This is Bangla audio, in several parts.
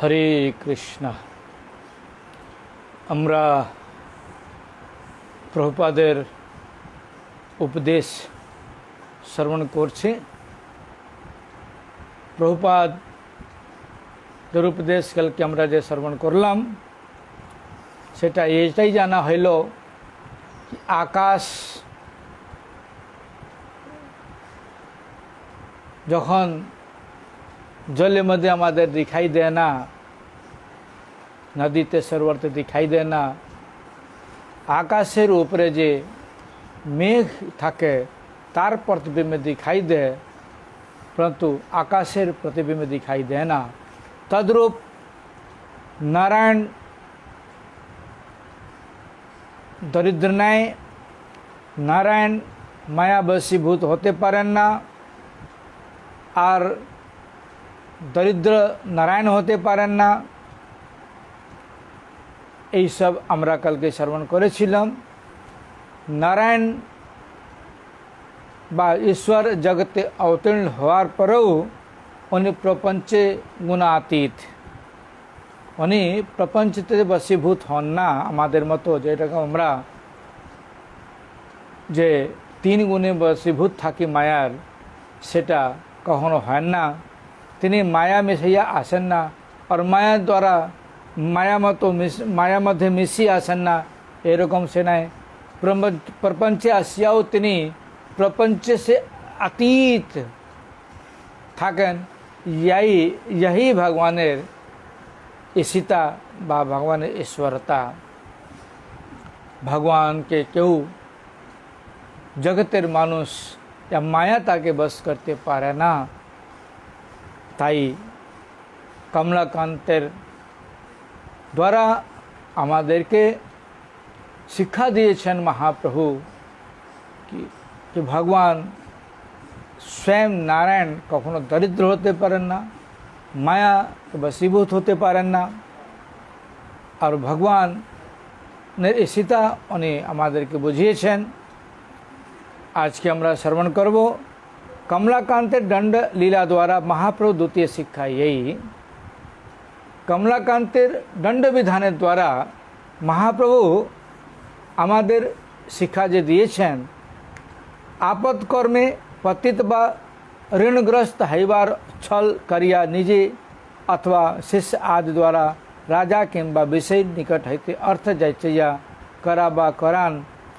হরে কৃষ্ণ। আমরা প্রভুপাদের উপদেশ শ্রবণ করছি। প্রভুপাদের উপদেশ কালকে আমরা যে শ্রবণ করলাম সেটা এটাই জানা হইল कि आकाश যখন জলের মধ্যে আমাদের दिखाई दे ना, नदीते सरोवरते दिखाई दे ना, आकाशेर ऊपरे जे मेघ थाके तार प्रतिबिंब दिखाई दे, परंतु आकाशेर प्रतिबिंब दिखाई दे ना। तद्रूप नारायण दरिद्र নাই, नारायण माया बशीभूत होते पारेन ना, और दरिद्र नारायण होते पारेन ना। এই সব আমরা কালকে শ্রবণ করেছিলাম। নারায়ণ বা ঈশ্বর জগতে অবতীর্ণ হওয়ার পরেও উনি প্রপঞ্চে গুণাতীত, উনি প্রপঞ্চতে বশীভূত হন না আমাদের মতো, যেটাকে আমরা যে তিন গুণে বশীভূত থাকি মায়ার, সেটা কখনো হয় না। তিনি মায়া মিশাইয়া আসেন না, আর মায়ার দ্বারা মায়া মধ্যে মিশিয়ে আসেন না, এরকম সে নাই। প্রপঞ্চে আসিয়াও তিনি প্রপঞ্চে সে अतीत থাকেন। यही भगवानेर ईशिता बा भगवान ईश्वरता। भगवान के केउ जगतेर मानुष या माया ताके बस करते पारे ना। ताई कमलाकांतेर द्वारा आमादेरके शिक्षा दिएছেন महाप्रभु कि भगवान स्वयं नारायण कखनो दरिद्र होते पारेन ना, माया बशीभूत होते पारेन ना, और भगवान ईशिता उनी आमादेरके बुझिয়েছেন। आज के আমরা শ্রবণ করব कमलाकांतेर दंड लीला द्वारा महाप्रभु द्वितीय शिक्षा। यही कमलाकांतेर दंड विधानेर द्वारा महाप्रभु आमादेर शिक्षा जे दिएছেন, आपद कर्मे पतित बा ऋणग्रस्त हईबार छल करिया निजे अथवा शिष्य आदि द्वारा राजा किंबा विषय निकट हईते अर्थ जाचैया करा बा करान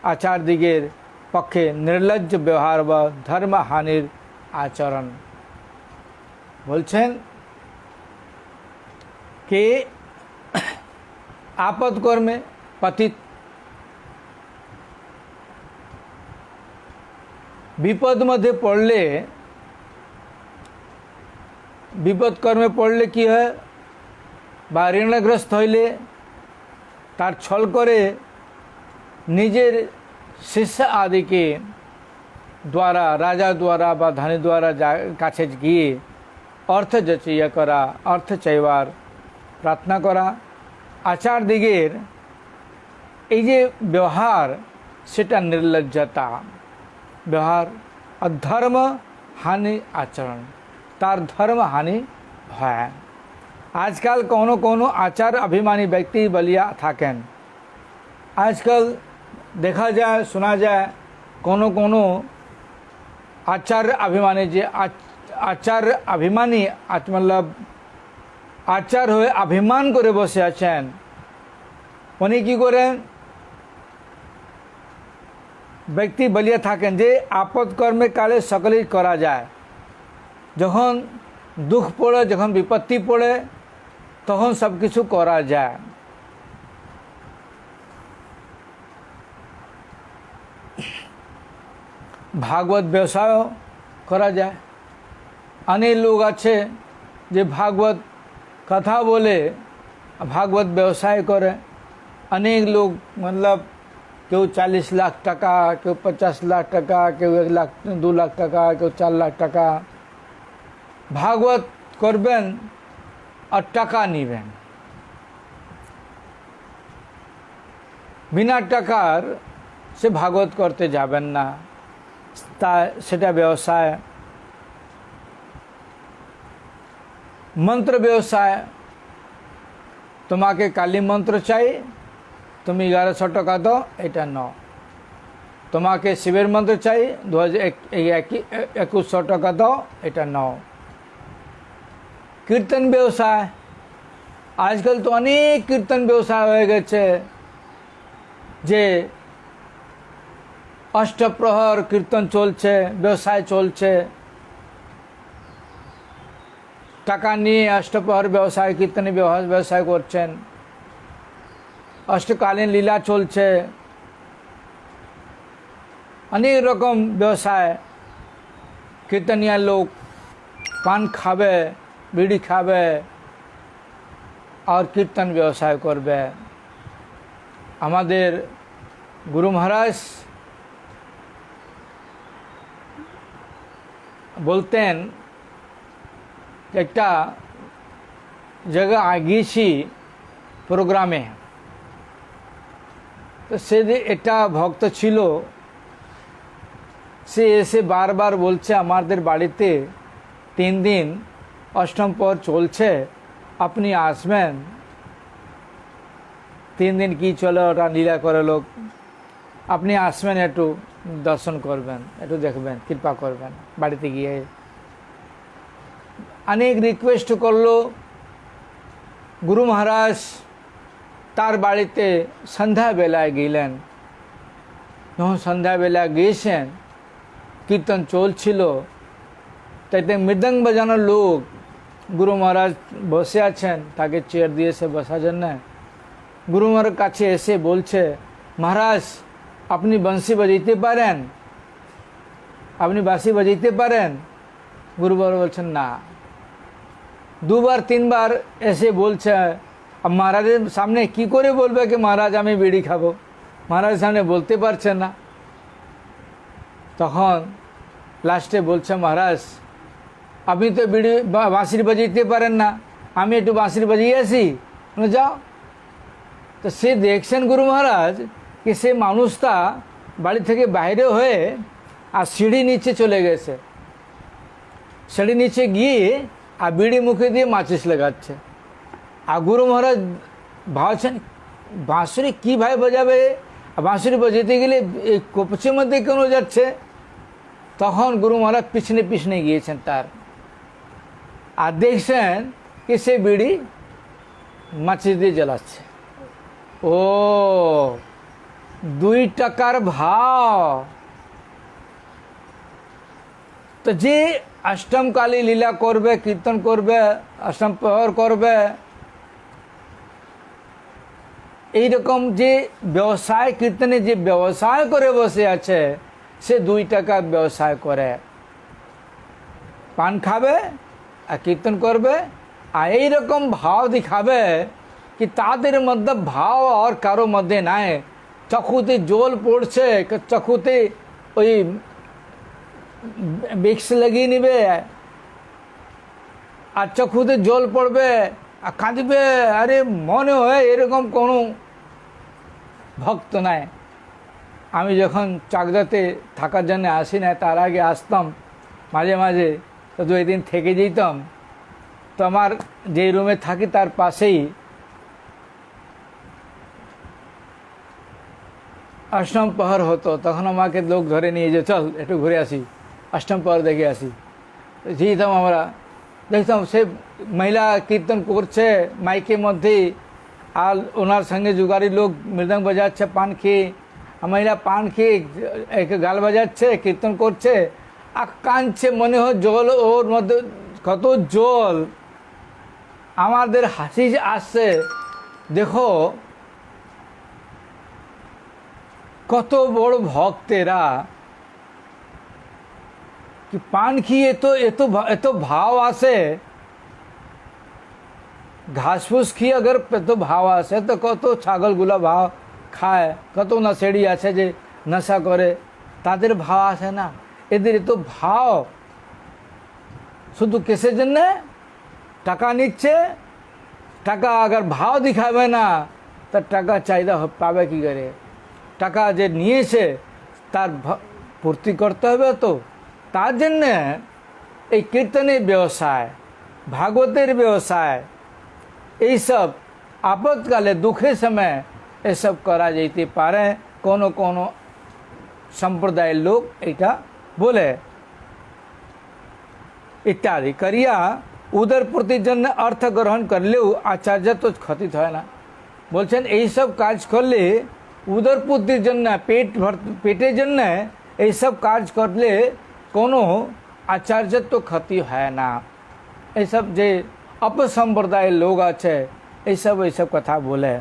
आचार दिगेर पक्षे निर्लज्ज व्यवहार व धर्म हानिर आचरण। बोलছেন कि आपद कर्मे पतित, विपद मध्य पड़ले, विपद कर्मे पड़ले कि है बा ऋणग्रस्त हईले तार छल करे निजेर शिष्य आदि के द्वारा राजा द्वारा बा धनी द्वारा काछे गिये अर्थ जचिया करा, अर्थ चाइबार प्रार्थना करा, आचार दिगेर এই যে व्यवहार সেটা निर्लज्जता व्यवहार और धर्म हानि आचरण, तार धर्म हानि है। आजकल कोनो कोनो आचार अभिमानी व्यक्ति बलिया थाकेन। आजकल देखा जाए सुना जाए कोनो कोनो आचार अभिमानी जे आचार अभिमानी मतलब आचार हुए अभिमान करे बसे आছেন, उनी कि करें व्यक्ति बलिया थाकेन जे आपद कर्मे काले सकलই करा যায়। যখন दुख पड़े, যখন विपत्ति पड़े, তখন सब किछु करा যায়। भागवत व्यवसाय करा जाए। अनेक लोग আছে যে भागवत कथा बोले, भागवत व्यवसाय करे। अनेक लोग मतलब क्यों 40 लाख टका, क्यों 50 लाख टका, क्यों 1 लाख 2 लाख टका, क्यों 4 लाख टका भागवत करबेन और टका निबेन। बिना टकार से भागवत करते जाबेन ना, सेटा व्यवसाय। मंत्र व्यवसाय তোমাকে কালী মন্ত্র চাই, তুমি 1100 টাকা দাও, এটা নাও। তোমাকে শিবের মন্ত্র চাই, 2100 টাকা দাও, এটা নাও। কীর্তন ব্যবসায়, আজকাল তো অনেক কীর্তন ব্যবসায় হয়ে গেছে, যে অষ্টপ্রহর কীর্তন চলছে, ব্যবসায় চলছে, টাকা নিয়ে অষ্টপ্রহর ব্যবসায় কীর্তনে ব্যবসায় করছেন, অষ্টকালীন লীলা চলছে, অনেক রকম ব্যবসায়। কীর্তনিয়া লোক পান খাবে, বিড়ি খাবে আর কীর্তন ব্যবসায় করবে। আমাদের গুরু মহারাজ বলতেন, একটা জায়গা গিয়েছি প্রোগ্রামে, তো সে একটা ভক্ত ছিল, সে এসে বারবার বলছে আমাদের বাড়িতে 3 দিন অষ্টম পর চলছে, আপনি আসবেন। 3 দিন কি চলে ওটা লীলা করে লোক, আপনি আসবেন, একটু দর্শন করবেন, একটু দেখবেন, কৃপা করবেন বাড়িতে গিয়ে। অনেক রিকোয়েস্ট করলো। গুরু মহারাজ তার বাড়িতে সন্ধ্যাবেলায় গেলেন। যখন সন্ধ্যাবেলা গিয়েছেন, কীর্তন চলছিল, তাইতে মৃদঙ্গ বাজানোর লোক, গুরু মহারাজ বসে আছেন, তাকে চেয়ার দিয়েছে বসার জন্য। গুরু মহারাজ কাছে এসে বলছে, মহারাজ আপনি বংশী বাজাইতে পারেন, আপনি বাঁশি বাজাইতে পারেন? গুরু মহারাজ বলছেন না। 2 বার 3 বার এসে বলছে, মহারাজের সামনে কি করে বলবে কি মহারাজ আমি বিড়ি খাবো? মহারাজের সামনে বলতে পারছে না। তখন লাস্টে বলছে, মহারাজ আপনি তো বিড়ি বাঁশির বাজাইতে পারেন না, আমি একটু বাঁশির বাজিয়ে আসি, যাও। তো সে দেখছেন গুরু মহারাজ কি সে মানুষটা বাড়ি থেকে বাইরে হয়ে আর সিঁড়ি নিচে চলে গেছে, সিঁড়ি নিচে গিয়ে আর বিড়ি মুখে দিয়ে মাচিস লাগাচ্ছে। আর গুরু মহারাজ ভাবছেন বাঁশুরি কীভাবে বাজাবে, বাঁশুরি বাজাতে গেলে এই কপচের মধ্যে কেন যাচ্ছে। তখন গুরু মহারাজ পিছনে পিছনে গিয়েছেন তার, আর দেখছেন কি সে বিড়ি মাচিস দিয়ে জ্বালাচ্ছে। ও 2 টাকার ভাও। তো যে অষ্টমকালী লীলা করবে, কীর্তন করবে, অষ্টম প্রহর করবে, এইরকম যে ব্যবসায়, কীর্তনে যে ব্যবসায় করে বসে আছে, সে 2 টাকার ব্যবসায় করে, পান খাবে আর কীর্তন করবে, আর এইরকম ভাব দেখাবে কি তাদের মধ্যে ভাব আর কারো মধ্যে নাই। চক্ষুতে জল পড়ছে, চক্ষুতে ওই ভিক্স লাগিয়ে নিবে, আর চক্ষুতে জল পড়বে আর কাঁদবে। আরে মনে হয় এরকম কোনো ভক্ত নাই। আমি যখন চাকদাতে থাকার জন্য আসি না, তার আগে আসতাম মাঝে মাঝে, তো 2 দিন থেকে যেতাম। তো আমার যেই রুমে থাকি তার পাশেই অষ্টম প্রহর হতো। তখন আমাকে লোক ধরে নিয়ে যে চল একটু ঘুরে আসি, অষ্টম প্রহর দেখে আসি। যেতাম আমরা, দেখতাম সে মহিলা কীর্তন করছে মাইকের মধ্যে, আর ওনার সঙ্গে জুগারি লোক মৃদঙ্গ বাজাচ্ছে পান খেয়ে, মহিলা পান খেয়ে এক গাল বাজাচ্ছে, কীর্তন করছে আর কাঁদছে, মনে হয় জল ওর মধ্যে, কত জল। আমাদের হাসি আসছে, দেখো কত বড় ভক্তেরা কি পান খেয়ে এত ভাব আসে। ঘাস ফুস খেয়ে अगर এত ভাব আসে, তো কত ছাগলগুলা ভাব খায়, কত নশেড়ি আছে যে নেশা করে, তাদের ভাব আসে না। এদের এত ভাব শুধু কিসের জন্য? টাকা নিচ্ছে, টাকা अगर ভাব দেখাবে না, তার টাকা চাহিদা পাবে কি করে? টাকা যে নিয়েছে তার পূর্তি করতে হবে। তো তার জন্যে এই কীর্তনের ব্যবসায়, ভাগবতের ব্যবসায়, এইসব आपत्काले दुखे समय ये सब करा जाते पारे कोनो कोनो संप्रदाय लोग एटा बोले इत्यादि करिया उदर प्रतिजन अर्थ ग्रहण कर ले आचार्य तो खतित है ना बोलছেন এই सब काज करले उदर प्रतिजन पेटे जन এই सब काज करले कोनो आचार्य तो क्षति है ना। ये सब जे अपसंप्रदाय लोग आछे ये सब कथा बोले।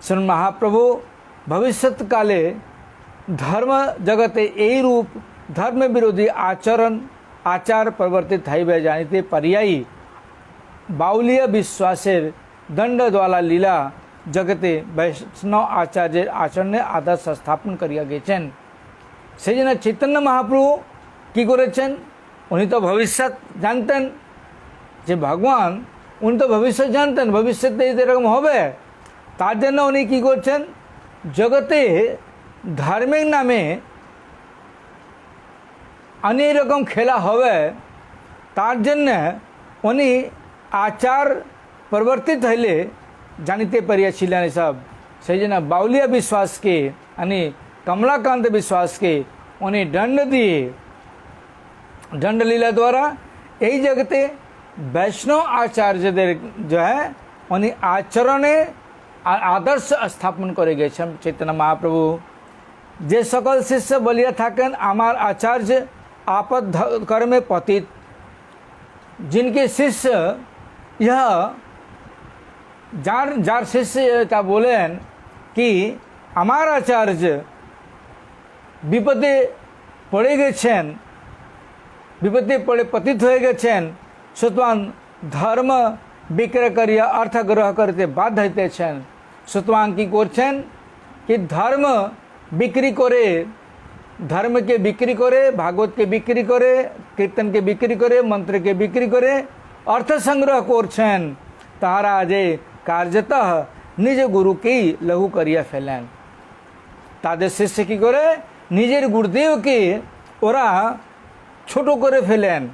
श्री महाप्रभु भविष्यत काले धर्म जगते यही रूप धर्म विरोधी आचार प्रवर्तित हईबे जानिते पर्यायी बाउलीय विश्वासेर दंड द्वारा लीला जगते वैष्णव आचार्य आचरणे आदर्श स्थापन करिया गेছেন। सेजন্য चैतन्य महाप्रभु की করেছেন उन्हीं तो भविष्य जानतें যে भगवान उन तो भविष्य जानतें भविष्यते एरकम होबे तार जন্য उन्हीं की করছেন जगते धार्मिक नामे अनेक रकम खेला होवे तार जন্য उन्हीं आचार परिवर्तित हईले जानिते पारियाछिलेन सब सेजন্য बाउलिया विश्वास के यानी कमलाकांत विश्वास के उन्हें दंड दिए दंड लीला द्वारा यही जगते वैष्णव आचार्य जो है उन्हें आचरणे आदर्श स्थापन करे गए चैतन्य महाप्रभु जे सकल शिष्य बलिया थाकेन आमार आचार्य आपद कर्मे पतित जिनके शिष्य यह जार शिष्य ता बोलें कि आमार आचार्य विपदे पड़े गेছেন विपदे पड़े पतित हो गेছেন सुतरां धर्म बिक्रय करिया अर्थ ग्रह करते बाध्य हইতেছেন सुतरां की করছেন कि धर्म बिक्री करे धर्म के बिक्री करे भागवत के बिक्री करे कीर्तन के बिक्री करे मंत्र के बिक्री करे अर्थ संग्रह করছেন तारा जे कार्यतः निज गुरु की लघु करिया फेलें ताদের शिष्य की करे निजेर गुरुदेव के ओरा छोटो करे फेलें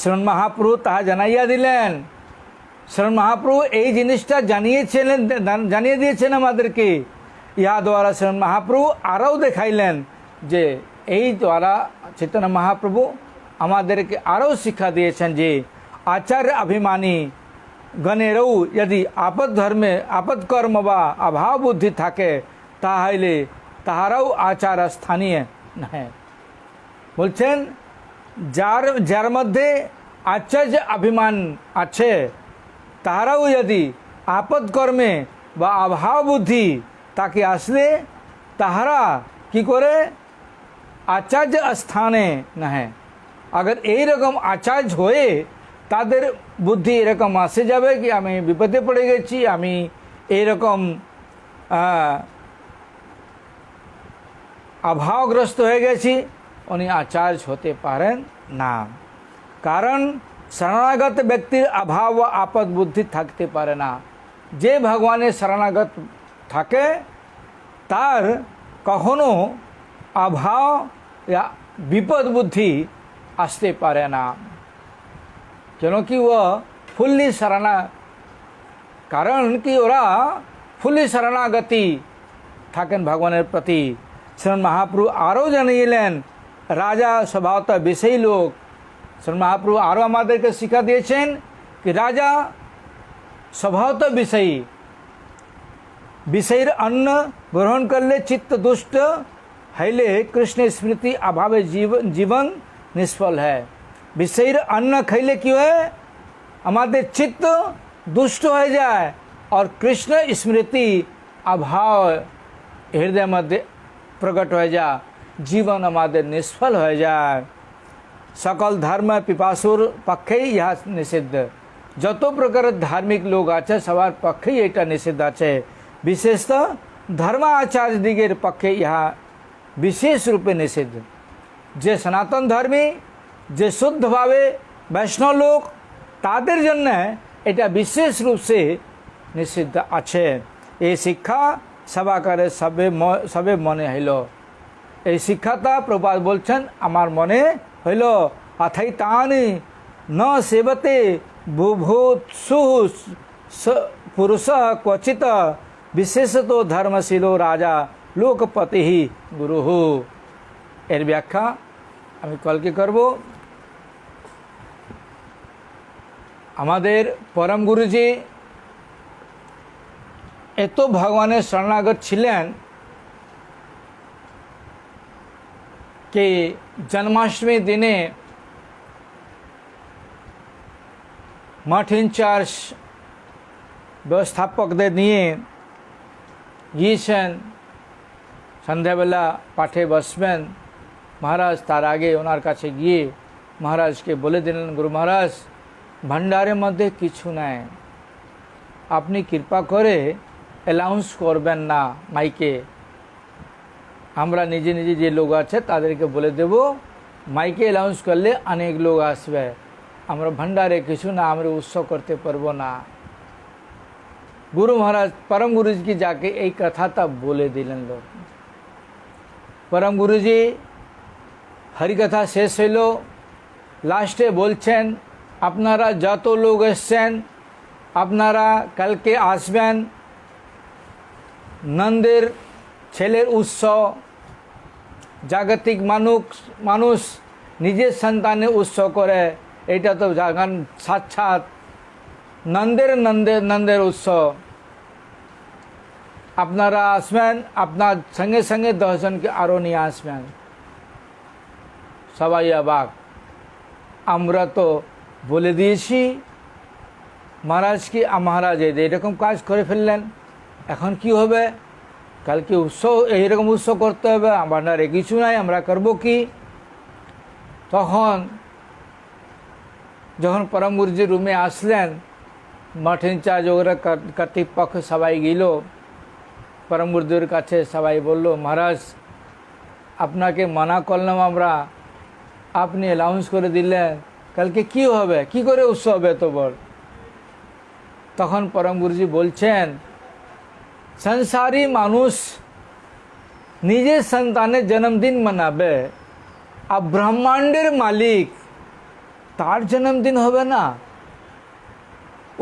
श्रवण महाप्रभु ता जानाइया दिलें श्रवण महाप्रभु এই জিনিসটা জানিয়ে দিয়েছেন আমাদেরকে ইয়া দ্বারা শ্রবণ महाप्रभु আরও দেখাইলেন যে এই দ্বারা चैतन्य महाप्रभु আমাদেরকে আরও শিক্ষা দিয়েছেন যে आचार्य अभिमानी गणेरौ यदि आपद धर्मे आपद कर्म बा अभाव बुद्धि थाके ताहले ताहाराও आचार स्थानीय नहीं बोलছেন जार मध्य आचार्य अभिमान आछे ताहाराও यदि आपद कर्मे बा अभाव बुद्धि ताके आसले ताहारा की करे आचार्य स्थाने नहीं अगर এই রকম आचार्य होए तादेर बुद्धि एरकम आसे जाबे कि आमी विपदे पड़े गेছি आमी एरकम अभावग्रस्त हो गेছি उन्हीं आचार्य होते पारेन ना कारण शरणागत व्यक्तिर अभाव व आपद बुद्धि थाकते पारे ना जे भगवाने शरणागत थाके तार कखनो अभाव या विपद बुद्धि आसते पारे ना क्योंकि वह फुल्ली शरणा कारण कि ओरा फुल्ली शरणागति थाकेन भगवान प्रति श्रवण महाप्रभु आरो जानिलें राजा स्वभावतः विषयी लोग श्रवण महाप्रभु आरो आमादेरके शिक्षा दिएছেন कि राजा स्वभावतः विषयी विषयीर अन्न ग्रहण करले चित्त दुष्ट हईले कृष्ण स्मृति अभावे जीवन निष्फल है विषयीर अन्न खैले क्यों है हमारे चित्त दुष्ट हो जाए और कृष्ण स्मृति अभाव हृदय मध्य प्रकट हो जाए जीवन हमारे निष्फल हो जाए सकल धर्म पिपासुर पक्षे यह निषिद्ध যত प्रकार धार्मिक लोग आछे सबार पक्षे एटा निषिद्ध आछे विशेषतः धर्म आचार्य दिगेर पक्षे यह विशेष रूपे निषिद्ध जे सनातन धर्मी जे शुद्ध भावे वैष्णव लोग तादेर जन्य एटा विशेष रूप से निषिद्ध आछे ये शिक्षा सबाकारे सबे मने हইল এই শিক্ষাটা প্রভুপাদ বলছেন আমার মনে হইল अथई तानि न सेवते बुभुत्सु पुरुष क्वचित विशेषतो धर्मशीलो राजा लोकपति ही गुरु। एर व्याख्या আমি কালকে করব। আমাদের পরম গুরুজি এত ভগবানের শরণাগত ছিলেন कि जन्माष्टमी दिने मठ इंचार्ज व्यवस्थापकদের নিয়ে গিয়েছেন। সন্ধ্যাবেলা পাঠে বসবেন মহারাজ, তার আগে ওনার কাছে গিয়ে মহারাজকে বলে দিলেন, গুরু মহারাজ ভান্ডারের মধ্যে কিছু নাই, আপনি কৃপা করে অ্যালাউন্স করবেন না মাইকে, আমরা নিজে নিজে যে লোক আছে তাদেরকে বলে দেব, মাইকে অ্যালাউন্স করলে অনেক লোক আসবে, আমরা ভান্ডারে কিছু না, আমরা উৎসব করতে পারবো না। গুরু মহারাজ परम गुरुजी की जाके एक कथा तब बोले दिलन लोग। परम गुरुजी हरिकथा शेष हইল, লাস্টে বলছেন আপনারা যত লোক এসেছেন আপনারা কালকে আসবেন, নন্দের ছেলের উৎসব, জাগতিক মানুষ নিজের সন্তানের উৎসব করে, এটা তো সাক্ষাৎ নন্দের উৎসব। আপনারা আসবেন, আপনার সঙ্গে সঙ্গে 10 জনকে আরও নিয়ে আসবেন। সবাই অবাক, আমরা তো বলে দিয়েছি মহারাজকে, মহারাজ এরকম কাজ করে ফেললেন, এখন কি হবে? কালকে উৎসব, এইরকম উৎসব করতে হবে, ভান্ডারে কিছু নাই, আমরা করব কি? তখন যখন পরম গুরুজি রুমে আসলেন, মঠ ইনচার্জ ওরা কর্তৃপক্ষ সবাই গেল পরম গুরুজির কাছে, সবাই বলল মহারাজ আপনাকে মানা করলাম আমরা, আপনি অ্যালাউন্স করে দিলেন, কালকে কি হবে, কি করে উৎসব হবে এত বড়? তখন পরম গুরুজি বলছেন, সংসারী মানুষ নিজের সন্তানের জন্মদিন মানাবে, আর ব্রহ্মাণ্ডের মালিক তার জন্মদিন হবে না?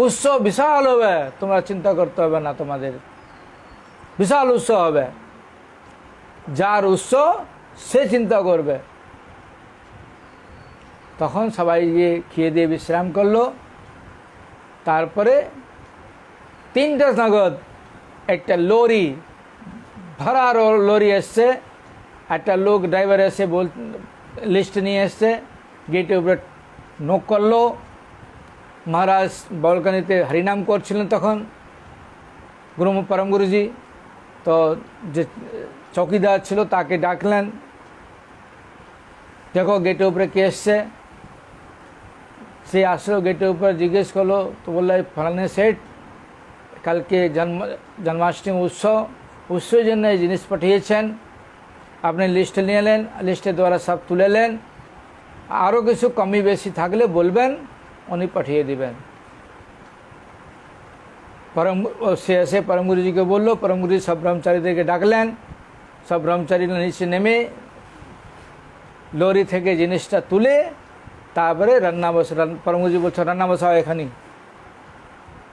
উৎসব বিশাল হবে, তোমরা চিন্তা করতে হবে না, তোমাদের বিশাল উৎসব হবে, যার উৎসব সে চিন্তা করবে। তখন সবাই গিয়ে খেয়ে দিয়ে বিশ্রাম করলো। তারপরে 3টা নাগাদ একটা লরি, ভরা লরি এসছে, একটা লোক ড্রাইভার এসে লিস্ট নিয়ে এসছে, গেটের উপরে নক করলো। মহারাজ বলকানিতে হরিনাম করছিলেন তখন পরম গুরুজি, তো যে চৌকিদার ছিল তাকে ডাকলেন, দেখো গেটের উপরে কে এসছে। সে আসলো, গেটের উপরে জিজ্ঞেস করলো, তো বললো ফলানে সেট কালকে জন্মাষ্টমী উৎসবের জন্য এই জিনিস পাঠিয়েছেন, আপনি লিস্ট নিয়ে এলেন, লিস্টের দ্বারা সব তুলে নেন, আরও কিছু কমি বেশি থাকলে বলবেন, উনি পাঠিয়ে দিবেন। সে এসে পরম গুরুজিকে বললো, পরম গুরুজি সব ব্রহ্মচারীদেরকে ডাকলেন, সব ব্রহ্মচারী নিচে নেমে লরি থেকে জিনিসটা তুলে তারপরে রান্না পরম গুরুজি বলছে রান্না বসাও এখানে।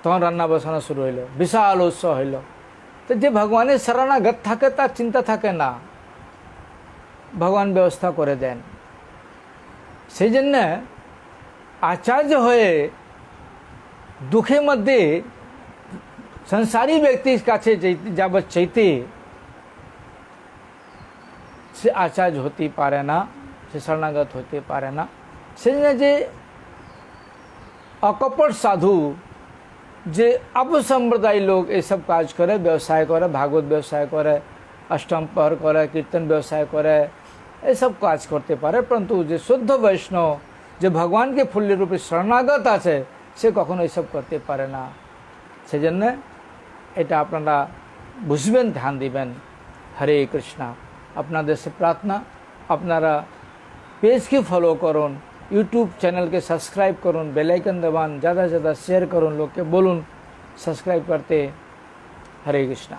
তখন রান্না বসানো শুরু হইল, বিশাল উৎসব হইল। তো যে ভগবানের শরণাগত থাকে তার চিন্তা থাকে না, ভগবান ব্যবস্থা করে দেন। সেই জন্য আচার্য হয়ে দুঃখের মধ্যে সংসারী ব্যক্তির কাছে যাবৎ চাইতে সে আচার্য হতে পারে না, সে শরণাগত হতে পারে না। সেই জন্য যে অকপট সাধু, যে অপসম্প্রদায় লোক এসব কাজ করে, ব্যবসায় করে, ভাগবত ব্যবসায় করে, অষ্টম প্রহর করে, কীর্তন ব্যবসায় করে, এসব কাজ করতে পারে। পরন্তু যে শুদ্ধ বৈষ্ণব, যে ভগবানকে ফুল্লি রূপে শরণাগত আছে, সে কখনো এসব করতে পারে না। সেজন্য এটা আপনারা বুঝবেন, ধ্যান দিবেন। হরে কৃষ্ণা। আপনাদের সে প্রার্থনা, আপনারা পেজকে ফলো করুন, यूट्यूब चैनल के सब्सक्राइब करूँ, बेल आइकन दबान, ज़्यादा से ज़्यादा शेयर करूँ, लोग के बोलूँ सब्सक्राइब करते। हरे कृष्णा।